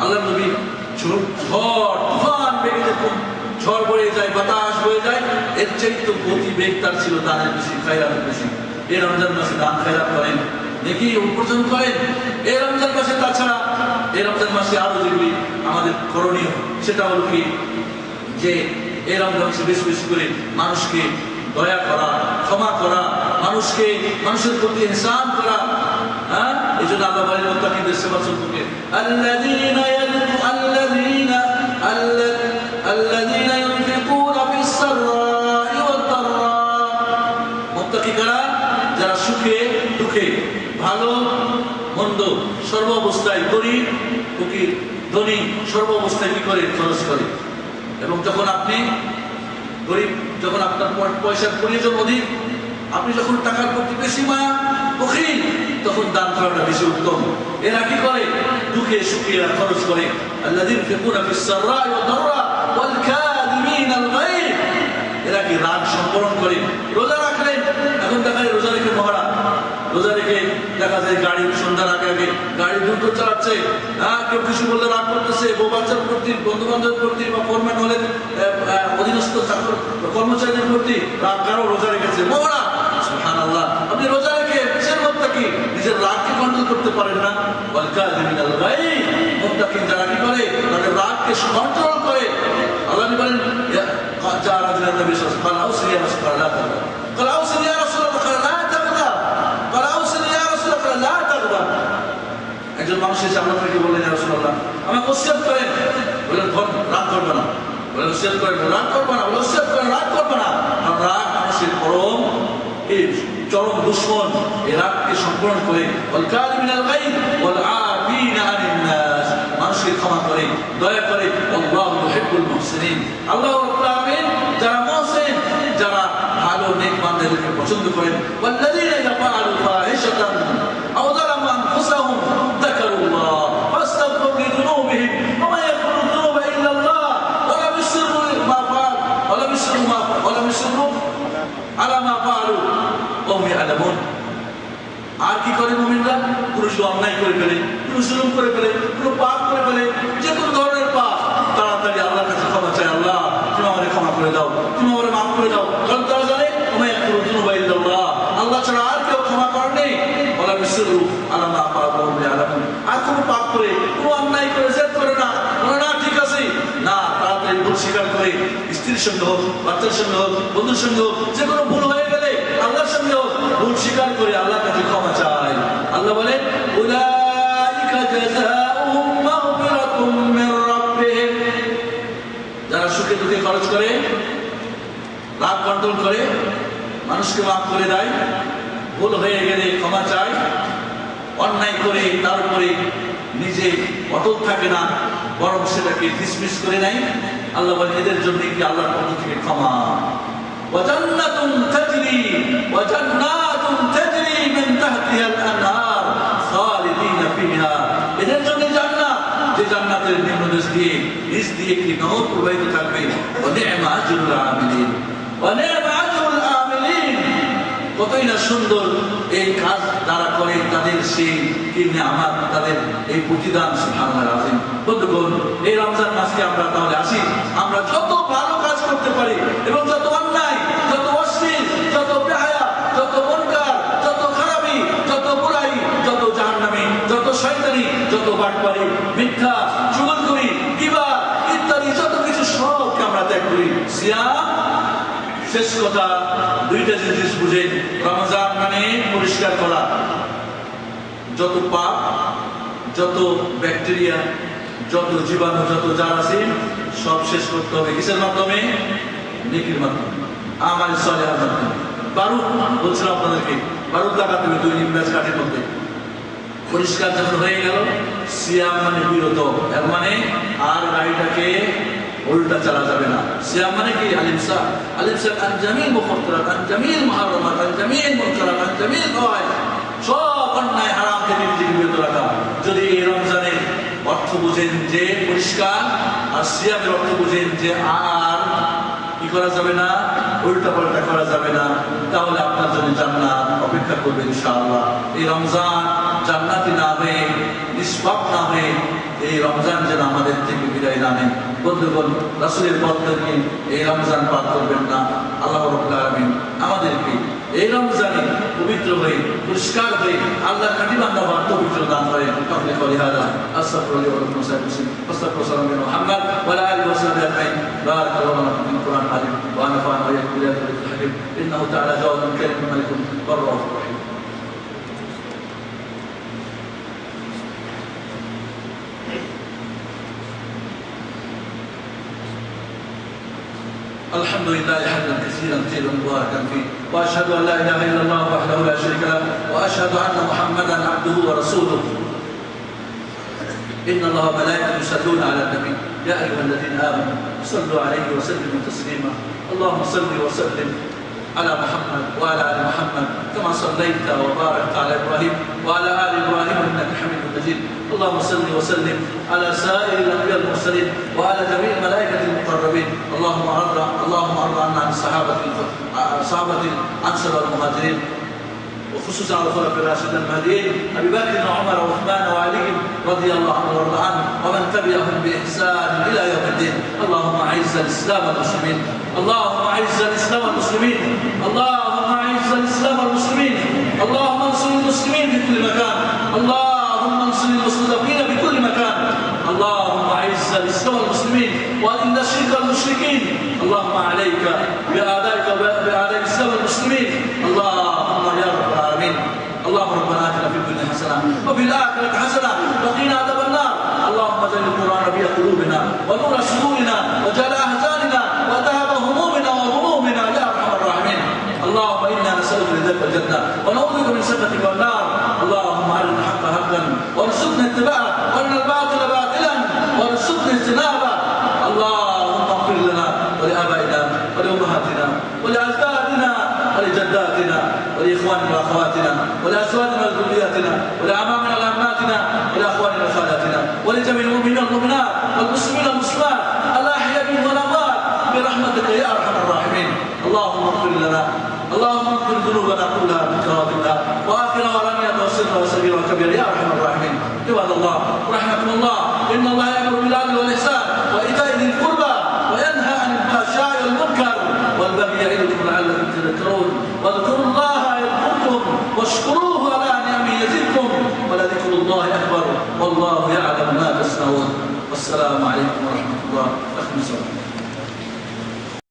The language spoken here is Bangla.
আল্লাহ নবী ঝড় তুফান বেগে যেরকম ঝড় বয়ে যায়, বাতাস বয়ে যায়, এর চাইতে গতি বেগ তার ছিল দানের বেশি, খায়রাতের বেশি। এই রমজান মাসে দান খায়রাত করেন, নেকি উপার্জন করেন এই রমজান মাসে। তাছাড়া এই রমজান মাসে আরো যেগুলি আমাদের করণীয় সেটা হলো কি, যে এই রমজান মাসে বেশি বেশি করে মানুষকে দয়া করা, ক্ষমা করা, মানুষের প্রতি ইহসান করা। হ্যাঁ, এই জন্য আল্লাহ বলেন মুত্তাকিদের সেবা সম্পর্কে, আল্লাযীনা ইউনফিকুনা ফিস-সাররাই ওয়াদ-দাররা। মুত্তাকি কারা? যারা সুখে দুঃখে, ভালো মন্দ সর্ব অবস্থায়, গরিব ফকির ধনী সর্ব অবস্থায় কি করে? খরচ করে। এবং যখন আপনি গরিব, যখন আপনার পয়সার প্রয়োজন অধিক, আপনি যখন টাকার প্রতি বেশি মায়া বখিল, তখন দান করাটা বেশি উত্তম। এরা কি করে? দুঃখে সুখে এরা খরচ করে। আল্লাযীনা ইউনফিকুনা ফিস-সাররাই ওয়াদ-দাররা ওয়াল কাযিমিনাল গায়য। এরা কি রাগ সংবরণ করে। রোজা রাখলেন, এখন দেখা যায় রোজা রেখে মহারা, রোজা রেখে দেখা যায় গাড়ি সন্ধ্যার আগে আগে গাড়ি দ্রুত চালাচ্ছে। কেউ কিছু বললে রাগ করতেছে, বউ বাচ্চার প্রতি, বন্ধু বান্ধবের প্রতি, বা ফোরম্যান হলেন অধীনস্থ কর্মচারীদের প্রতি রাগ। কারো রোজা রেখেছে মহারা, সুবহানাল্লাহ। আপনি রোজা রেখে কিসের মুত্তাকি? নিজের রাগকে কন্ট্রোল করতে পারেন না। ওয়াল কাযিমিনাল গায়য। মুত্তাকি যারা কি করে? তাদের রাগকে কন্ট্রোল করে। আল্লাহ বলেন, যারা রাজুলান নবী সাল্লাল্লাহু আলাইহি ওয়াসাল্লাম ক্বালা আউসিনি ইয়া রাসূলুল্লাহ লা তাগদাব, ক্বালা আউসিনি ইয়া রাসূলুল্লাহ লা তাগদাব, ক্বালা আউসিনি ইয়া রাসূলুল্লাহ লা তাগদাব। একজন মানুষ এসে আপনাকে বললেন, ইয়া রাসূলুল্লাহ আমাকে ওসিয়ত করেন। বললেন, রাগ করবে না। বললেন, ওসিয়ত করেন, রাগ করবে না। বললেন, ওসিয়ত করেন, রাগ করবে না। কারণ রাগ মানুষের চরম দুশমন। এই রাগকে সংবরণ করে, ওয়াল কাযিমিনাল গায়য ওয়াল আফিনা আনিন নাস, মানুষকে ক্ষমা করে, দয়া করে। আল্লাহু ইউহিব্বুল মুহসিনিন। আল্লাহ রাব্বুল আলামিন যারা মুহসিন, যারা ভালো নেক বান্দাদেরকে পছন্দ করেন। ওয়াল্লাযীনা ইযা ফাআলু ফাহিশাতান আও যালামু আনফুসাহুম যাকারুল্লাহ ফাস্তাগফিরু লিযুনুবিহিম ওয়া মা ইয়াগফিরু যুনুবা ইল্লা আল্লাহ ওয়া লাম ইউসিররু আলা মা ফাআলু ওয়া হুম ইয়ালামুন। আর কি করে মুমিনরা? পুরুষ অন্যায় করে ফেলে, পুরুষ জুলুম করে ফেলে, পুরো পাপ করে ফেলে, যে কোনো ধরনের পাপ, তাড়াতাড়ি আল্লাহর কাছে ক্ষমা চায়, আল্লাহ তুমি আমাদের ক্ষমা করে দাও, তুমি আমাদের মাফ করে দাও। কারণ তারা জানে আল্লাহ ছাড়া আর কেউ ক্ষমা করেন নেই। ওয়ালা মিসরু আলা মা ফাআলু ওয়া হুম ইয়ালামুন। আর কোনো পাপ করে, কোনো অন্যায় করে, জেদ করে না, না ঠিক আছে না, তাড়াতাড়ি ভুল স্বীকার করে, স্ত্রীর সঙ্গে হোক, বাচ্চার সঙ্গে হোক, বন্ধুর সঙ্গে হোক, যে কোনো ভুল হয়ে গেলে আল্লাহর সঙ্গে হোক, ভুল স্বীকার করে আল্লাহর কাছে ক্ষমা চায়। আল্লাহ বলেন, উলাইকা জাযাউহুম মাগফিরাতুম মির রাব্বিহিম। যারা সুখে দুঃখে খরচ করে, রাগ কন্ট্রোল করে, মানুষকে মাফ করে দেয়, ভুল হয়ে গেলে ক্ষমা চায়, অন্যায় করে তার উপরে নিজে অটল থাকে না, বরং সেটাকে ডিসমিস করে নেয়, আল্লাহ বলেন এদের জন্য কি আল্লাহর পক্ষ থেকে ক্ষমা। ওয়াজান্নাতুন তাজরি ওয়াজান্নাতুন তাজরি মিন তাহতিহাল আনহার খালিদিনা ফিহা। এদের জন্য জান্নাত, যে জান্নাতের নিম্নদেশ দিয়ে, নিচ দিয়ে একটি নহর প্রবাহিত থাকবে। ওয়া নি'মা আজরুল আমিলিন, ওয়া নি'মা আজরুল আমিলিন। কতই না সুন্দর এই কাজ যারা করে, তাদের সেই কি নিয়ামত, তাদের এই প্রতিদান। সুবহানাল্লাহ আযীম। বন্ধুগণ, এই রমজান মাসে আমরা তাহলে আসি, আমরা যত ভালো কাজ করতে পারি এবং যত অন্যায়, যত অশ্লীল, যত বেহায়া, যত মুনকার, যত খারাপি, যত বুরাই, যত জাহান্নামী, যত শয়তানি, যত বাটপারি, মিথ্যা, চুগলখড়ি, গীবত ইত্যাদি যত কিছু সবকে আমরা ত্যাগ করি। সিয়াম, শেষ কথা দুইটা জিনিস বুঝেন। রমজান মানে পরিষ্কার করা, যত পাপ, যত ব্যাকটেরিয়া, যত জীবাণু, যত জারাসিম সব শেষ করতে হবে। কিসের মাধ্যমে? নেকির মাধ্যমে, আমাল সালেহার মাধ্যমে। বারুদ বলছিলাম আপনাদেরকে, বারুদ লাগাতে হবে 2 ইংরাজ কাঠের মধ্যে। পরিষ্কার যখন হয়ে গেল, সিয়াম মানে বিরত, এর মানে আর গাড়িটাকে উল্টা চালা যাবে না। সিয়াম মানে কি? আলিমসাক, আলিমসাক আন জামিল মুফাত্তারাত, আন জামিল মুহাররামাত, আন জামিল মুনকারাত, আন জামিল ফাওয়াহিশ, সব অন্যায় হারাম থেকে নিজেকে বিরত রাখা। যদি এই রমজানের অর্থ বুঝেন যে পরিষ্কার, আর সিয়ামের অর্থ বুঝেন যে আর কি করা যাবে না, উল্টা পাল্টা করা যাবে না, তাহলে আপনার জন্য জান্নাত অপেক্ষা করবে ইনশাআল্লাহ। এই রমজান জান্নাতি না হয়ে, নিষ্পাপ না হয়ে, এই রমজান যেন আমাদের থেকে বিদায় না নেয়। বন্ধুগণ, রাসূলের পথে নিয়ে এই রমজান পার করবেন না। আল্লাহ রাব্বুল আলামিন আমাদেরকে এই রমজানে পবিত্র হয়ে পরিষ্কার হয়ে আল্লাহর খাঁটি বান্দা হওয়ার পবিত্র দান করেন। আপনি বলি হাদা আস্তাগফিরুল্লাহ ওয়া আতুবু ইলাইহি ওয়াস্তাগফিরু মুহাম্মদ ওয়া আলা আলিহি ওয়া সাহবিহি আজমাইন। বারাকাল্লাহু লাকুম ফিল কুরআন আযীম ওয়া নাফa'ana ওয়া iyyakum bil ayati wal hakim innahu ta'ala jawadun karimun malikun barrahur rahim. الحمد لله حمدا كثيرا طيبا مباركا فيه واشهد ان لا اله الا الله وحده لا شريك له واشهد ان محمدا عبده ورسوله. ان الله وملائكته يصلون على النبي يا ايها الذين امنوا صلوا عليه وسلموا تسليما. اللهم صل وسلم على محمد وعلى ال محمد كما صليت وباركت على ابراهيم وعلى ال ابراهيم انك حميد مجيد. اللهم صل وسلم على سائر الانبياء المرسلين وعلى جميع الملائكه المقربين. اللهم ارض عنا عن صحابه الانصار والمهاجرين وخصوصا على الخلفاء الراشدين المهديين ابي بكر وعمر وعثمان وعلي رضي الله عنهم وارض عنهم ومن تبعهم باحسان الى يوم الدين. اللهم اعز الاسلام والمسلمين. اللهم اعز الاسلام والمسلمين. اللهم اعز الاسلام والمسلمين. اللهم انصر المسلمين في كل مكان. اللهم انصر المستضعفين في كل مكان. اللهم اعز الاسلام والمسلمين واذل الشرك والمشركين. اللهم عليك باعدائك وباعداء الاسلام والمسلمين. اللهم يا رب العالمين. اللهم ربنا اتنا في الدنيا حسنه وفي الاخره حسنه وقنا عذاب النار. اللهم اجعل القران ربيع قلوبنا ونور صدورنا وجلاء احزاننا وذهب همومنا وغمومنا يا ارحم الراحمين. اللهم انا نسالك رضاك الجنه ونعوذ بك من سخطك والنار. اللهم ارنا الحق حقا وارزقنا اتباعه وارنا الباطل باطلا وارزقنا اجتنابه. اللهم اغفر لنا ولابائنا ولامهاتنا ولاجدادنا ولجداتنا ولاخواننا واخواتنا ولازواجنا وذرياتنا ولاعمامنا واماتنا ولاخواننا وخالاتنا ولجميع المؤمنين والمؤمنات والمسلمين والمسلمات الاحياء منهم والاموات برحمتك يا ارحم الراحمين. اللهم اغفر لنا. اللهم اغفر ذنوبنا كلها بكرامة الله واخرها ورانية وسرها وسبيلها وكبيرها يا ارحم الراحمين. عباد الله رحمكم الله ان الله يامر بالعدل والاحسان وايتاء ذي القربى وينهى عن الفحشاء والمنكر والبغي يعظكم لعلكم تذكرون. واذكروا الله يذكركم واشكروه على نعمه يزدكم ولذكر الله اكبر والله يعلم ما تصنعون. والسلام عليكم ورحمه الله.